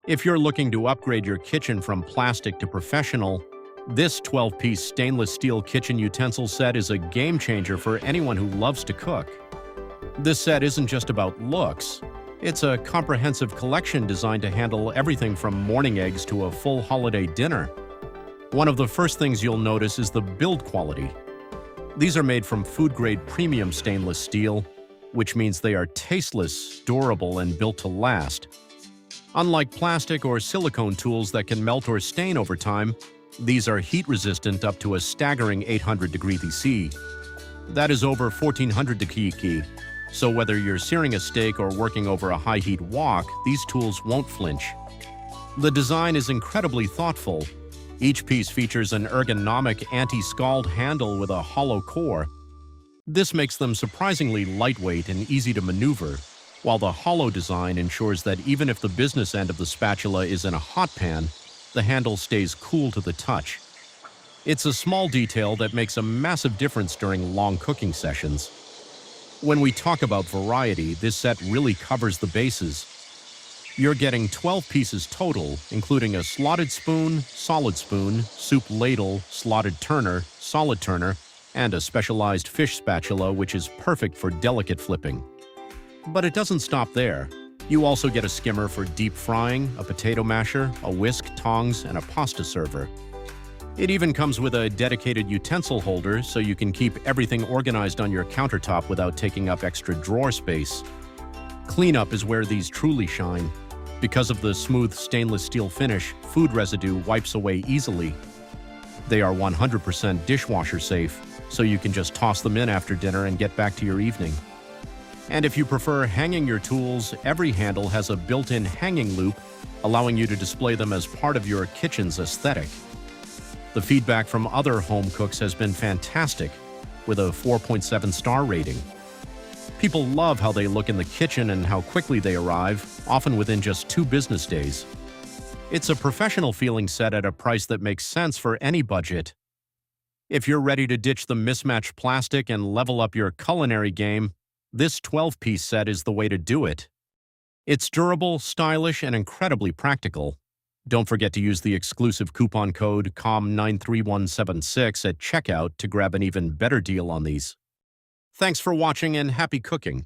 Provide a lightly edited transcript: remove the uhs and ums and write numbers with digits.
If you're looking to upgrade your kitchen from plastic to professional, this 12-piece stainless steel kitchen utensil set is a game changer for anyone who loves to cook. This set isn't just about looks. It's a comprehensive collection designed to handle everything from morning eggs to a full holiday dinner. One of the first things you'll notice is the build quality. These are made from food-grade premium stainless steel, which means they are tasteless, durable, and built to last. Unlike plastic or silicone tools that can melt or stain over time, these are heat-resistant up to a staggering 800 degrees C. That is over 1400 degrees. So whether you're searing a steak or working over a high-heat wok, these tools won't flinch. The design is incredibly thoughtful. Each piece features an ergonomic anti-scald handle with a hollow core. This makes them surprisingly lightweight and easy to maneuver, while the hollow design ensures that even if the business end of the spatula is in a hot pan, the handle stays cool to the touch. It's a small detail that makes a massive difference during long cooking sessions. When we talk about variety, this set really covers the bases. You're getting 12 pieces total, including a slotted spoon, solid spoon, soup ladle, slotted turner, solid turner, and a specialized fish spatula, which is perfect for delicate flipping. But it doesn't stop there. You also get a skimmer for deep frying, a potato masher, a whisk, tongs, and a pasta server. It even comes with a dedicated utensil holder so you can keep everything organized on your countertop without taking up extra drawer space. Cleanup is where these truly shine. Because of the smooth stainless steel finish, food residue wipes away easily. They are 100% dishwasher safe, so you can just toss them in after dinner and get back to your evening. And if you prefer hanging your tools, every handle has a built-in hanging loop, allowing you to display them as part of your kitchen's aesthetic. The feedback from other home cooks has been fantastic, with a 4.7 star rating. People love how they look in the kitchen and how quickly they arrive, often within just 2 business days. It's a professional-feeling set at a price that makes sense for any budget. If you're ready to ditch the mismatched plastic and level up your culinary game, this 12-piece set is the way to do it. It's durable, stylish, and incredibly practical. Don't forget to use the exclusive coupon code COM93176 at checkout to grab an even better deal on these. Thanks for watching and happy cooking!